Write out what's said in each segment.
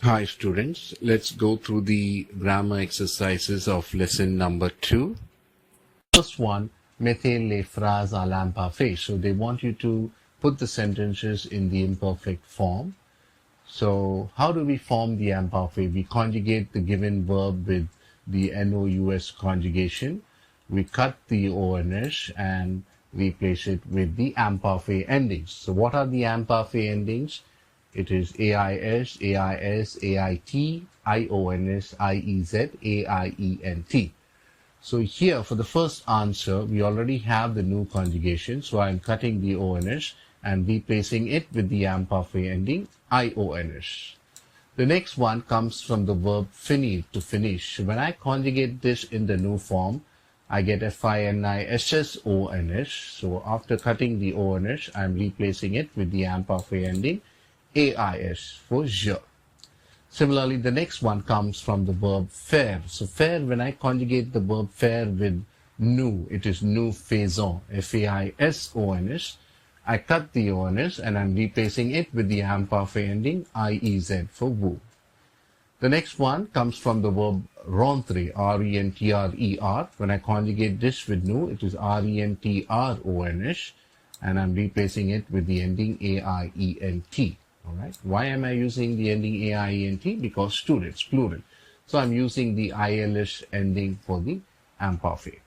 Hi students, let's go through the grammar exercises of lesson number 2. First one, mettez les phrases à l'imparfait. So they want you to put the sentences in the imperfect form. So how do we form the imperfect? We conjugate the given verb with the nous conjugation. We cut the ons and replace it with the imperfect endings. So what are the imperfect endings? It is AIS, AIS, AIT, IONS, IEZ, AIENT. So here for the first answer, we already have the new conjugation. So I'm cutting the ONS and replacing it with the imperfect ending IONS. The next one comes from the verb finir, to finish. When I conjugate this in the new form, I get FINISSONS. So after cutting the ONS, I'm replacing it with the imperfect ending AIS for je. Similarly, the next one comes from the verb faire. So faire, when I conjugate the verb faire with nous, it is nous faisons, FAISONS. I cut the ONS and I'm replacing it with the imperfect ending IEZ for vous. The next one comes from the verb rentrer, RENTRER. When I conjugate this with nous, it is RENTRONS and I'm replacing it with the ending AIENT. All right. Why am I using the ending AIENT? Because students, plural. So I'm using the ILS ending for the imperfect.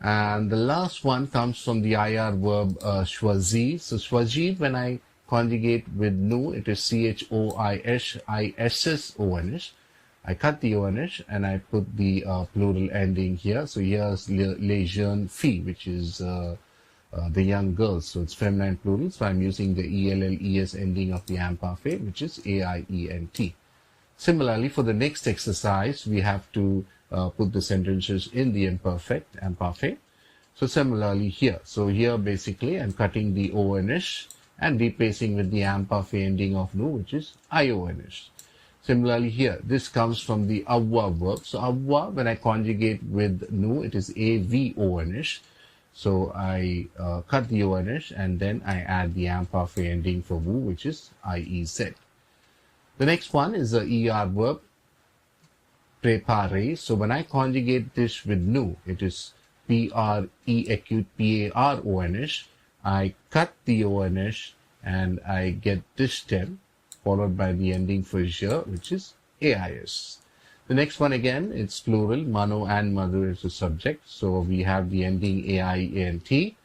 And the last one comes from the IR verb choisir. So choisir, when I conjugate with nous, it is CHOISISSONS. I cut the ONS and I put the plural ending here. So here's les jeunes filles, which is the young girls, so it's feminine plural, so I'm using the ELLES ending of the imperfect, which is AIENT. Similarly, for the next exercise, we have to put the sentences in the imperfect. So similarly here, so here basically I'm cutting the ONS and replacing with the imperfect ending of nous, which is IONS. Similarly here, this comes from the avoir verb. So avoir, when I conjugate with nous, it is AVONS. So I cut the ONS and then I add the imperfect ending for vous, which is IEZ. The next one is the ER verb préparer. So when I conjugate this with nous, it is PRE acute PARONS. I cut the ONS and I get this stem followed by the ending for je, which is AIS. The next one again, it's plural. Mano and mother is the subject. So we have the ending AIENT.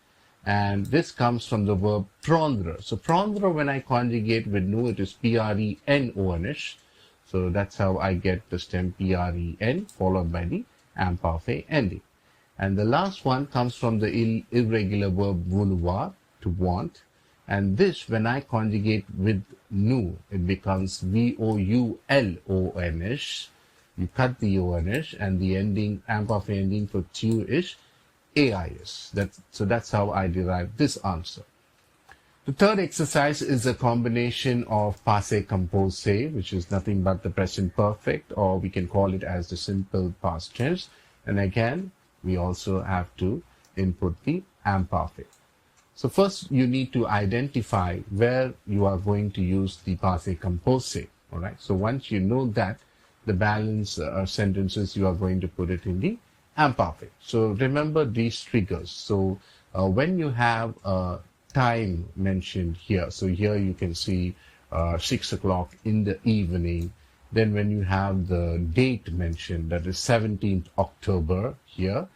And this comes from the verb prendre. So prendre, when I conjugate with nous, it is PRENONS. So that's how I get the stem PREN followed by the imperfect ending. And the last one comes from the irregular verb vouloir, to want. And this, when I conjugate with nous, it becomes VOULONS. You cut the ONS and the ending, imperfect ending for tu is AIS. So that's how I derive this answer. The third exercise is a combination of passé composé, which is nothing but the present perfect, or we can call it as the simple past tense. And again, we also have to input the imperfect. So first, you need to identify where you are going to use the passé composé. All right. So once you know that, the balance sentences, you are going to put it in the imperfect. So remember these triggers. So when you have time mentioned here, so here you can see 6 o'clock in the evening. Then when you have the date mentioned, that is 17th October here.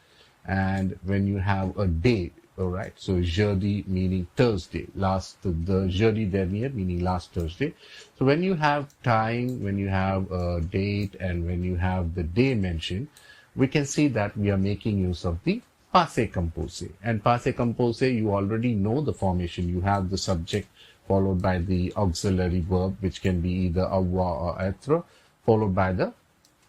And when you have a day, all right, so jeudi meaning Thursday, the jeudi dernier meaning last Thursday. So when you have time, when you have a date, and when you have the day mentioned, we can see that we are making use of the passé composé. And passé composé, you already know the formation. You have the subject followed by the auxiliary verb, which can be either avoir or être, followed by the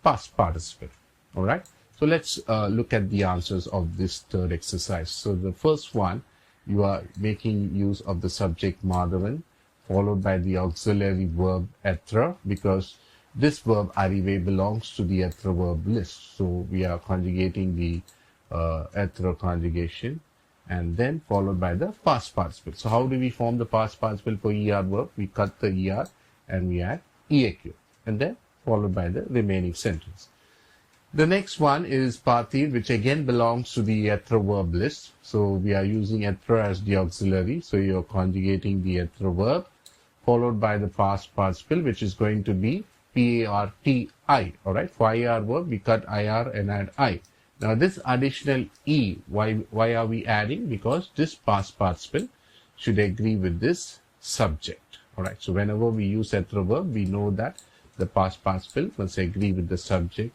past participle. All right. So let's look at the answers of this third exercise. So the first one, you are making use of the subject madhavan, followed by the auxiliary verb être, because this verb arriver belongs to the être verb list. So we are conjugating the être conjugation and then followed by the past participle. So how do we form the past participle for ER verb? We cut the ER and we add EAQ. and then followed by the remaining sentence. The next one is parthiv, which again belongs to the verb list. So we are using as the auxiliary. So you're conjugating the verb followed by the past participle, which is going to be parti. All right. For IR verb, we cut IR and add I. Now this additional E, why are we adding? Because this past participle should agree with this subject. All right. So whenever we use verb, we know that the past participle must agree with the subject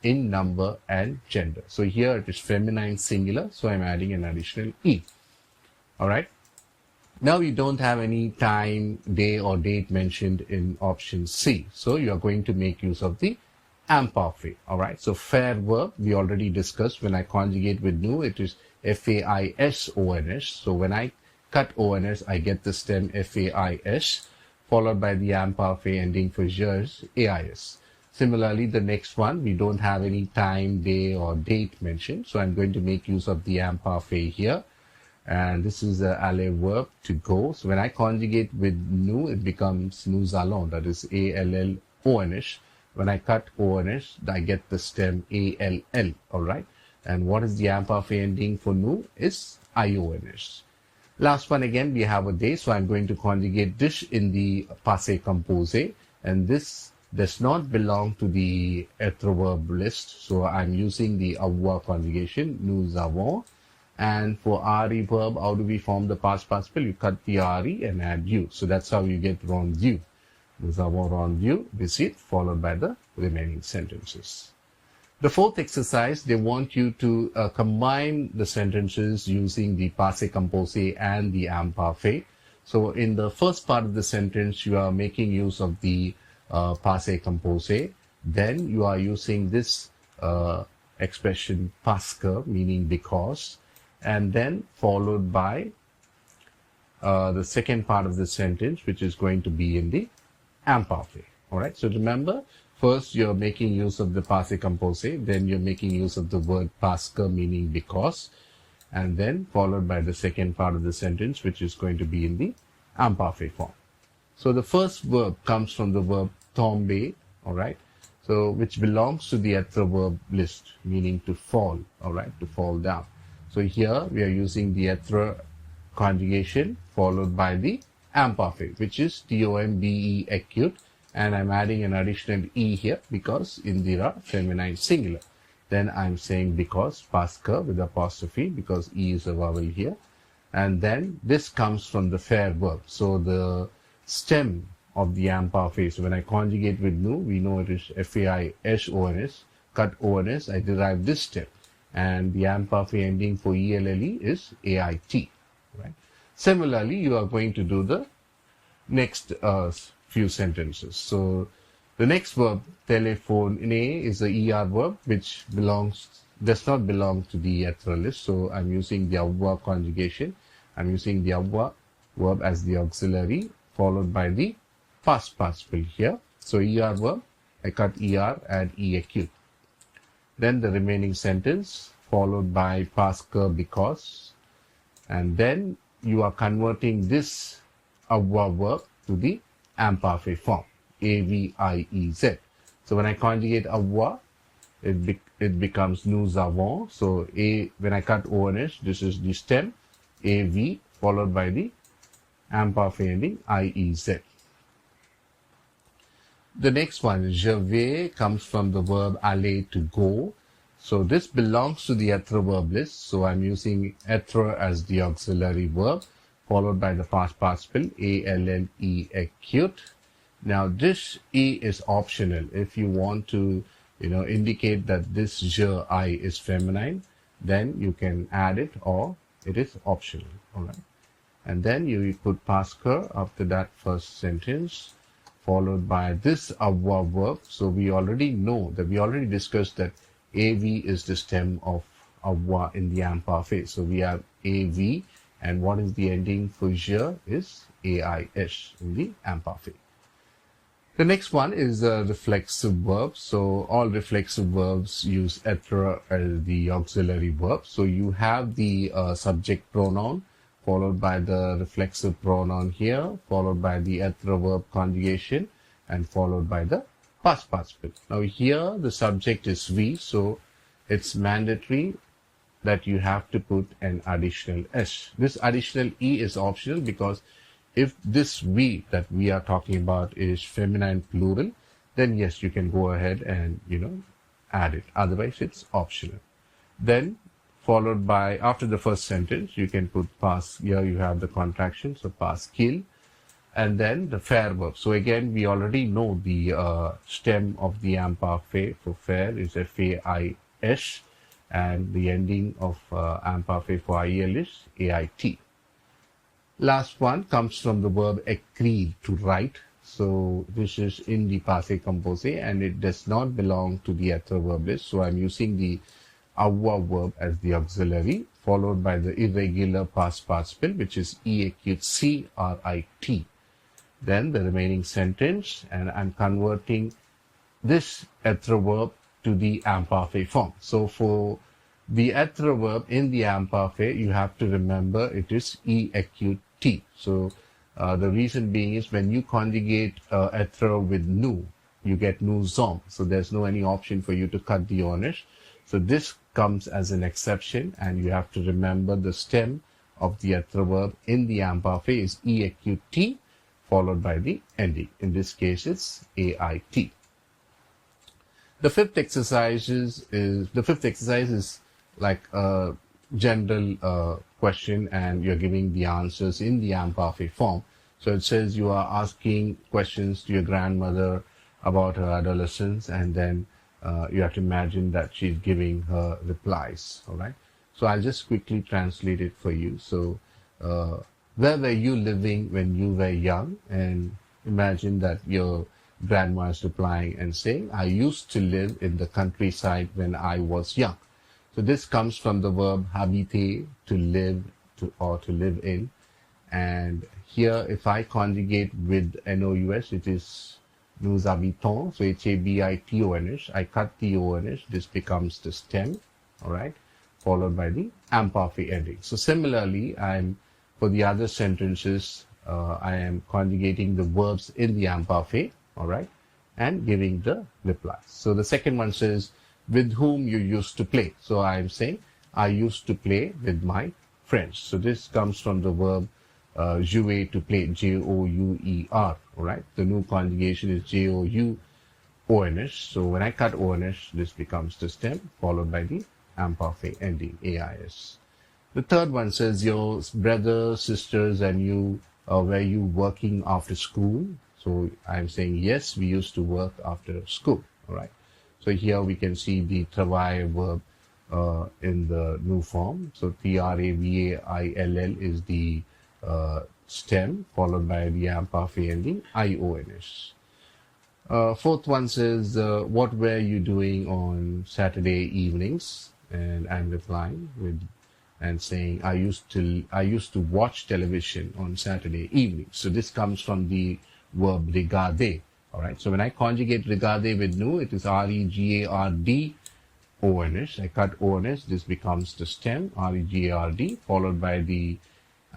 in number and gender. So here it is feminine singular, so I'm adding an additional E. All right. Now we don't have any time, day or date mentioned in option C. So you are going to make use of the imperfect. All right. So fair verb, we already discussed. When I conjugate with nu, it is FAISONS. So when I cut ONS, I get the stem FAIS, followed by the imperfect ending for jers, AIS. Similarly, the next one, we don't have any time, day, or date mentioned. So I'm going to make use of the imperfect here. And this is the aller verb to go. So when I conjugate with nu, it becomes nous allons, that is ALLONS. When I cut ONS, I get the stem ALL, all right? And what is the imperfect ending for nu? Is IONS. Last one again, we have a day. So I'm going to conjugate this in the passé composé. And this does not belong to the verb list. So I'm using the avoir conjugation, nous avons. And for RE verb, how do we form the past participle? You cut the RE and add U. So that's how you get rendu. Nous avons rendu, visit, followed by the remaining sentences. The fourth exercise, they want you to combine the sentences using the passé composé and the imperfect. So in the first part of the sentence, you are making use of the passé composé. Then you are using this expression parce que, meaning because, and then followed by the second part of the sentence, which is going to be in the imperfect. All right. So remember, first you're making use of the passé composé, then you're making use of the word parce que, meaning because, and then followed by the second part of the sentence, which is going to be in the imperfect form. So the first verb comes from the verb tomber, all right, so which belongs to the verb list, meaning to fall, all right, to fall down. So here we are using the conjugation followed by the imperfect, which is TOMBE acute, and I'm adding an additional E here because Indira feminine singular. Then I'm saying because, parce que with apostrophe, because E is a vowel here. And then this comes from the fair verb. So the stem of the imperfect, so when I conjugate with nu, we know it is FAISONS, cut ONS, I derive this stem. And the imperfect ending for ELLE is AIT. Right? Similarly, you are going to do the next few sentences. So the next verb, telephone, is the ER verb, which does not belong to the list. So I'm using the avoir conjugation. I'm using the avoir verb as the auxiliary, followed by the past participle here. So ER verb, I cut ER, add E acute. Then the remaining sentence, followed by parce que, because, and then you are converting this avoir verb to the imperfect form, AVIEZ. So when I conjugate avoir, it becomes nous avons. So when I cut ONS, this is the stem, AV, followed by the imperfect ending, IEZ. The next one, je vais, comes from the verb aller, to go. So this belongs to the verb list. So I'm using être as the auxiliary verb, followed by the past participle, ALLE acute. Now this E is optional. If you want to, indicate that this je, I is feminine, then you can add it, or it is optional. All right. And then you put parce que after that first sentence, followed by this avoir verb. So we already know that we already discussed that AV is the stem of avoir in the imperfect. So we have AV, and what is the ending for je is AIS in the imperfect. The next one is a reflexive verb. So all reflexive verbs use être as the auxiliary verb. So you have the subject pronoun, followed by the reflexive pronoun here, followed by the être verb conjugation, and followed by the past participle. Now here the subject is we, so it's mandatory that you have to put an additional S. This additional E is optional because if this we that we are talking about is feminine plural, then yes, you can go ahead and, add it. Otherwise, it's optional. Then followed by, after the first sentence, you can put past. Here you have the contraction, so past kill. And then the fair verb. So again, we already know the stem of the imperfect for fair is FAIS, and the ending of imperfect for IL is AIT. Last one comes from the verb écrire, to write. So this is in the passé composé, and it does not belong to the être verb list. So I'm using the avoir verb as the auxiliary, followed by the irregular past participle, which is EAQCRIT. Then the remaining sentence, and I'm converting this être verb to the imperfect form. So for the être verb in the imperfect, you have to remember it is EAQT. So the reason being is when you conjugate être with nous, you get nous sommes. So there's no any option for you to cut the onus. So this comes as an exception, and you have to remember the stem of the être verb in the imperfect is EAQT, followed by the ending. In this case, it's AIT. The fifth exercise is like a general question, and you're giving the answers in the imperfect form. So it says you are asking questions to your grandmother about her adolescence, and then you have to imagine that she's giving her replies. All right. So I'll just quickly translate it for you. So where were you living when you were young? And imagine that your grandma is replying and saying, I used to live in the countryside when I was young. So this comes from the verb habiter, to live, or to live in. And here, if I conjugate with nous, it is nous habitons. So habitons. I cut the ons. This becomes the stem. All right. Followed by the imperfect ending. So similarly, for the other sentences, I am conjugating the verbs in the imperfect, all right, and giving the replies. So the second one says, with whom you used to play. So I am saying, I used to play with my friends. So this comes from the verb jouer, to play, jouer, all right. The new conjugation is jouons. So when I cut ons, this becomes the stem, followed by the imperfect ending, ais. The third one says, your brothers, sisters, and you, were you working after school? So I'm saying, yes, we used to work after school. All right. So here we can see the travail verb in the new form. So travail is the stem, followed by the imperfect ending, ions. Fourth one says, what were you doing on Saturday evenings? And I'm replying with and saying, I used to watch television on Saturday evening. So this comes from the verb regarder. All right. So when I conjugate regarder with nous, it is regard ons. I cut ons. This becomes the stem, regard, followed by the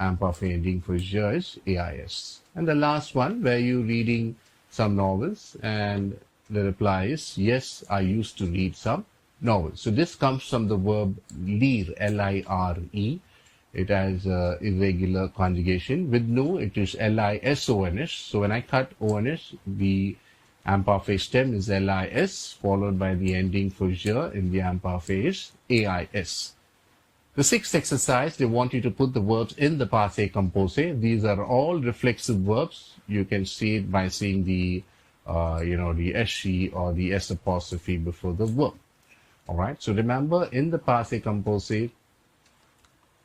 imperfect ending for je is ais. And the last one, were you reading some novels? And the reply is, yes, I used to read some novels. So this comes from the verb lire, L-I-R-E. It has irregular conjugation. With nous, it is L-I-S-O-N-S. So when I cut ons, the imperfect stem is L-I-S, followed by the ending for je in the imperfect is A-I-S. The sixth exercise, they want you to put the verbs in the passé composé. These are all reflexive verbs. You can see it by seeing the, the SC or the S apostrophe before the verb. All right. So remember, in the passé composé,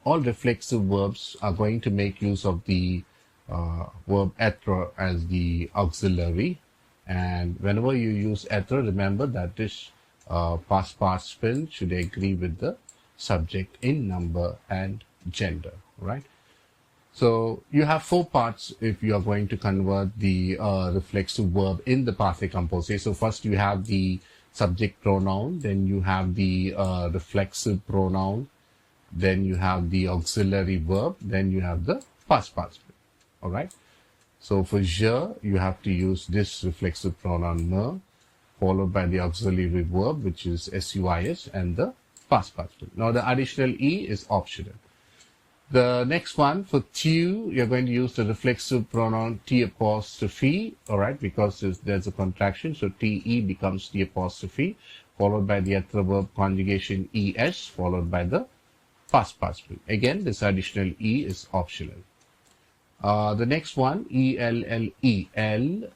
all reflexive verbs are going to make use of the verb être as the auxiliary. And whenever you use être, remember that this past participle should agree with the subject in number and gender, right? So you have four parts if you are going to convert the reflexive verb in the passé composé. So first you have the subject pronoun, then you have the reflexive pronoun, then you have the auxiliary verb, then you have the past participle. All right. So for je, you have to use this reflexive pronoun me. followed by the auxiliary verb, which is suis, and the past participle. Now the additional e is optional. The next one, for tu, you're going to use the reflexive pronoun t apostrophe, all right, because there's a contraction, so te becomes t apostrophe, followed by the other verb conjugation es, followed by the past participle. Again, this additional e is optional. The next one, ell,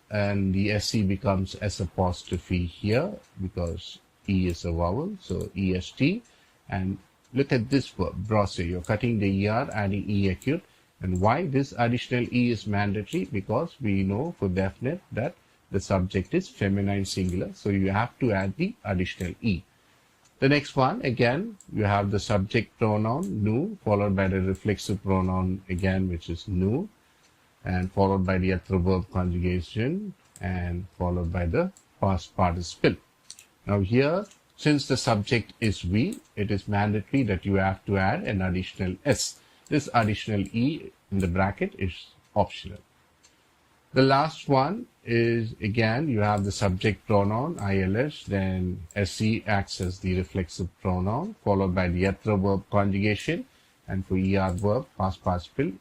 and the se becomes s apostrophe here because e is a vowel, so est, and look at this verb, brosse. You're cutting the er, adding e acute. And why this additional e is mandatory? Because we know for definite that the subject is feminine singular. So you have to add the additional e. The next one, again, you have the subject pronoun nu, followed by the reflexive pronoun again, which is nu, and followed by the other verb conjugation, and followed by the past participle. Now here, since the subject is we, it is mandatory that you have to add an additional s. This additional e in the bracket is optional. The last one is, again, you have the subject pronoun ils, then se acts as the reflexive pronoun, followed by the other verb conjugation, and for er verb, past participle,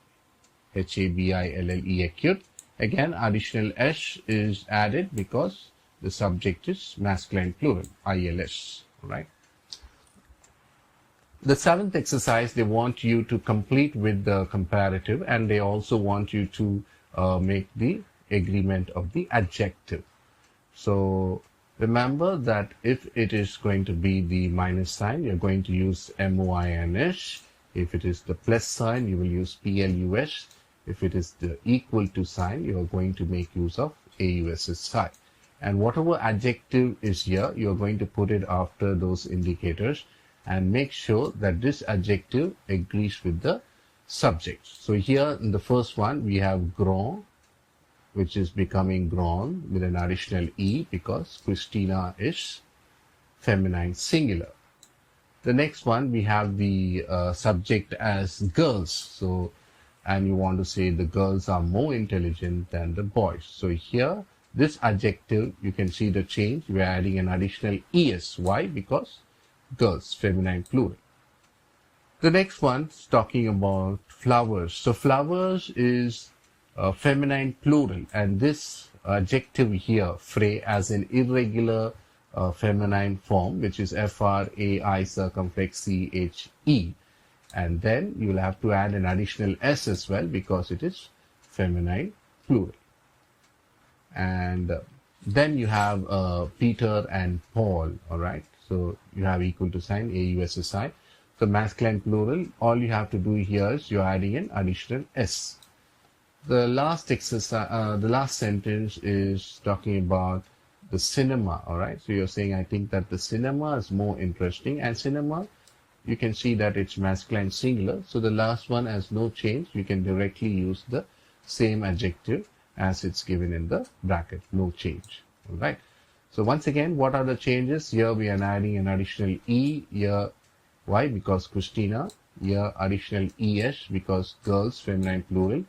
habille acute. Again, additional s is added because the subject is masculine plural, ils, right? The seventh exercise, they want you to complete with the comparative, and they also want you to make the agreement of the adjective. So remember that if it is going to be the minus sign, you're going to use moins. If it is the plus sign, you will use plus. If it is the equal to sign, you are going to make use of aussi. And whatever adjective is here, you're going to put it after those indicators and make sure that this adjective agrees with the subject. So here in the first one, we have grand, which is becoming grand with an additional e because Christina is feminine singular. The next one, we have the subject as girls. So, and you want to say the girls are more intelligent than the boys. So here, this adjective, you can see the change. We are adding an additional es. Why? Because girls, feminine plural. The next one is talking about flowers. So flowers is feminine plural, and this adjective here, fray, as an irregular feminine form, which is frai circumflex che, and then you will have to add an additional s as well because it is feminine plural. And then you have Peter and Paul, all right? So you have equal to sign, aussi. So masculine plural, all you have to do here is you're adding an additional s. The last exercise, the last sentence is talking about the cinema, all right? So you're saying, I think that the cinema is more interesting, and cinema, you can see that it's masculine singular. So the last one has no change. You can directly use the same adjective as it's given in the bracket, no change, all right? So once again, what are the changes? Here we are adding an additional e, here, why? Because Christina, here additional es, because girls, feminine plural.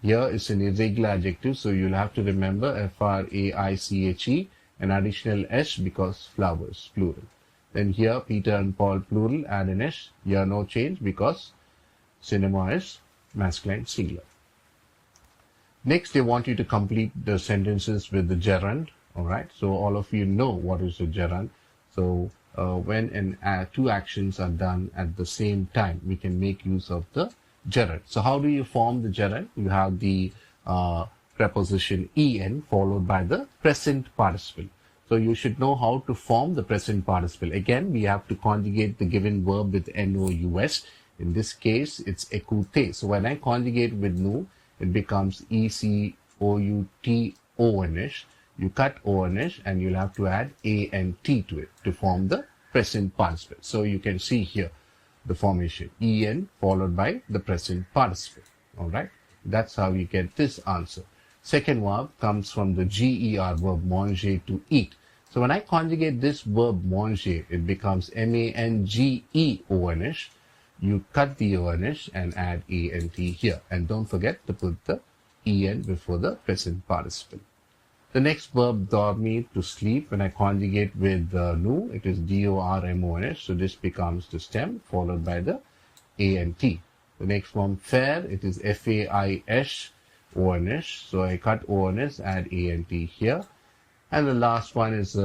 Here is an irregular adjective, so you'll have to remember fraiche, an additional s because flowers, plural. Then here, Peter and Paul, plural, add an s. Here no change because cinema is masculine singular. Next, they want you to complete the sentences with the gerund. All right. So all of you know what is the gerund. So when two actions are done at the same time, we can make use of the gerund. So how do you form the gerund? You have the preposition en followed by the present participle. So you should know how to form the present participle. Again, we have to conjugate the given verb with nous. In this case, it's écouter. So when I conjugate with nous, it becomes ECOUTONS. You cut ONS and you'll have to add ANT to it to form the present participle. So you can see here the formation EN followed by the present participle. All right. That's how you get this answer. Second verb comes from the GER verb manger, to eat. So when I conjugate this verb manger, it becomes MANGEONS. You cut the ONS and add ANT here. And don't forget to put the EN before the present participle. The next verb, dormir, to sleep, when I conjugate with nu, it is dormon. So this becomes the stem followed by the ant. The next one, fair, it is faish ons. So I cut ons, add ant here. And the last one is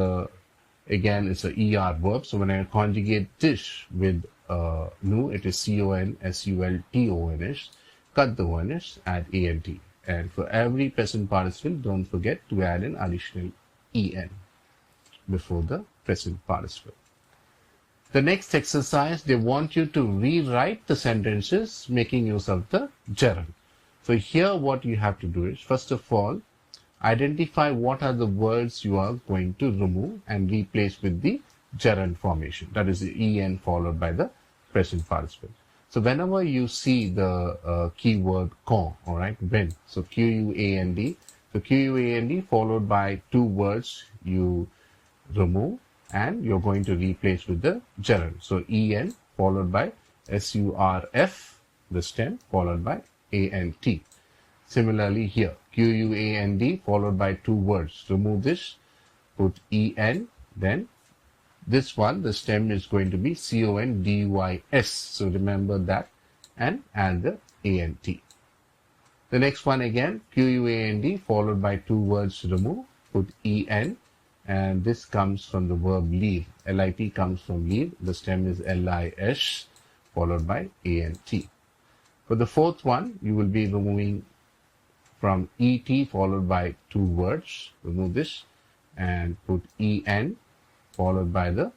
again it's a er verb. So when I conjugate dish with nu, it is consultons. Cut the ons, add ant. And for every present participle, don't forget to add an additional en before the present participle. The next exercise, they want you to rewrite the sentences making use of the gerund. So here what you have to do is, first of all, identify what are the words you are going to remove and replace with the gerund formation. That is the en followed by the present participle. So whenever you see the keyword quand, all right, when, so Q-U-A-N-D, so Q-U-A-N-D followed by two words you remove and you're going to replace with the gerund. So en followed by surf, the stem, followed by ant. Similarly here, Q-U-A-N-D followed by two words. Remove this, put en, then this one, the stem is going to be condys. So remember that and add the ant. The next one again, Q-U-A-N-D followed by two words remove, put en, and this comes from the verb leave. Lit comes from leave. The stem is lis followed by ant. For the fourth one, you will be removing from et followed by two words. Remove this and put en followed by the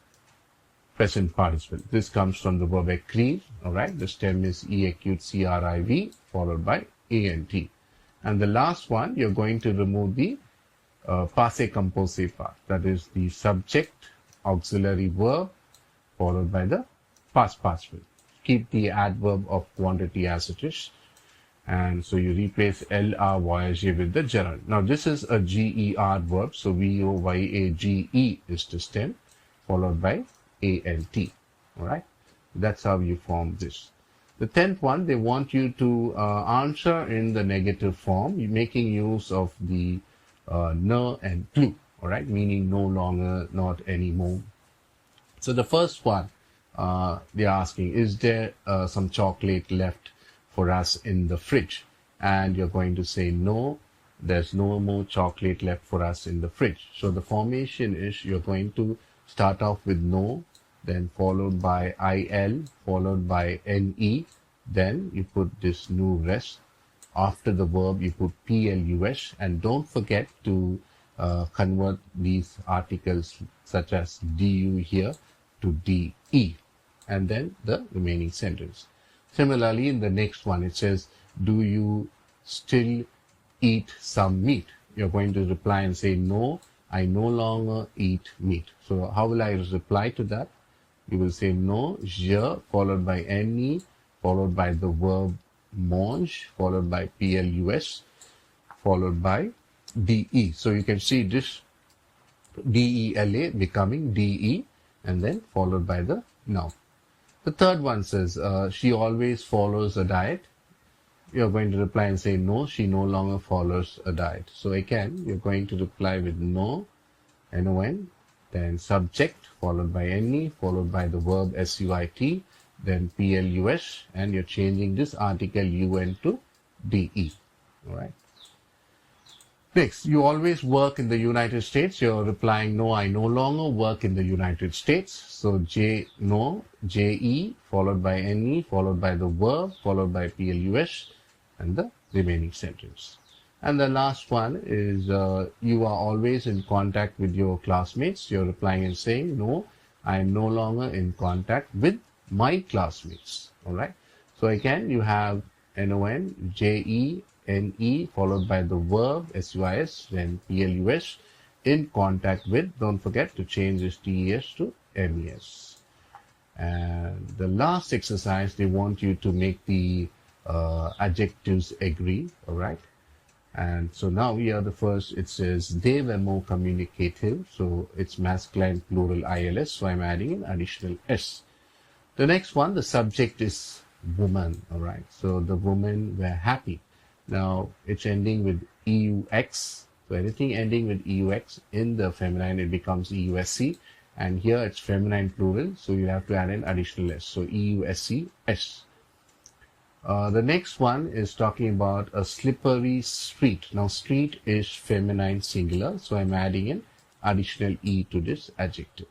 present participle. This comes from the verb écrire, all right? The stem is ecriv followed by ant. And the last one, you're going to remove the passé composé part. That is the subject, auxiliary verb followed by the past participle. Keep the adverb of quantity as it is. And so you replace LR voyager with the gerund. Now this is a GER verb, so VOYAGE is the stem, followed by ANT. Alright, that's how you form this. The 10th one, they want you to answer in the negative form, making use of the no and plus, alright, meaning no longer, not anymore. So the first one, they're asking, is there some chocolate left for us in the fridge? And you're going to say no, there's no more chocolate left for us in the fridge. So the formation is, you're going to start off with no, then followed by il, followed by ne, then you put this nu rest. After the verb you put plus, and don't forget to convert these articles such as du here to de, and then the remaining sentence. Similarly, in the next one, it says, do you still eat some meat? You're going to reply and say, no, I no longer eat meat. So how will I reply to that? You will say, no, je, followed by ne, followed by the verb mange, followed by plus, followed by de. So you can see this dela becoming de, and then followed by the noun. The third one says, she always follows a diet. You're going to reply and say, no, she no longer follows a diet. So again, you're going to reply with no, non, then subject, followed by ne, followed by the verb soit, then plus, and you're changing this article un to de. All right. Next, you always work in the United States. You're replying, no, I no longer work in the United States. So no, je, followed by ne, followed by the verb, followed by plus, and the remaining sentence. And the last one is, you are always in contact with your classmates. You're replying and saying, no, I am no longer in contact with my classmates. All right. So again, you have non, je, ne, followed by the verb sys, then plus, in contact with. Don't forget to change this tes to mes. And the last exercise, they want you to make the adjectives agree. All right. And so now here the first, it says they were more communicative. So it's masculine plural ils. So I'm adding an additional s. The next one, the subject is woman. All right. So the women were happy. Now it's ending with EUX. So anything ending with EUX in the feminine, it becomes EUSC. And here it's feminine plural, so you have to add an additional S. So EUSCS. The next one is talking about a slippery street. Now street is feminine singular, so I'm adding an additional E to this adjective.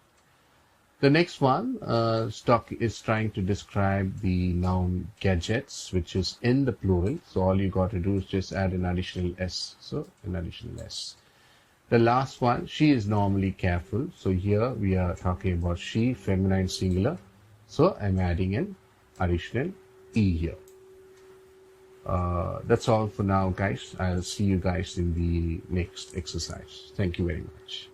The next one is trying to describe the noun gadgets, which is in the plural. So all you got to do is just add an additional S. So an additional S. The last one, she is normally careful. So here we are talking about she, feminine singular. So I'm adding an additional E here. That's all for now, guys. I'll see you guys in the next exercise. Thank you very much.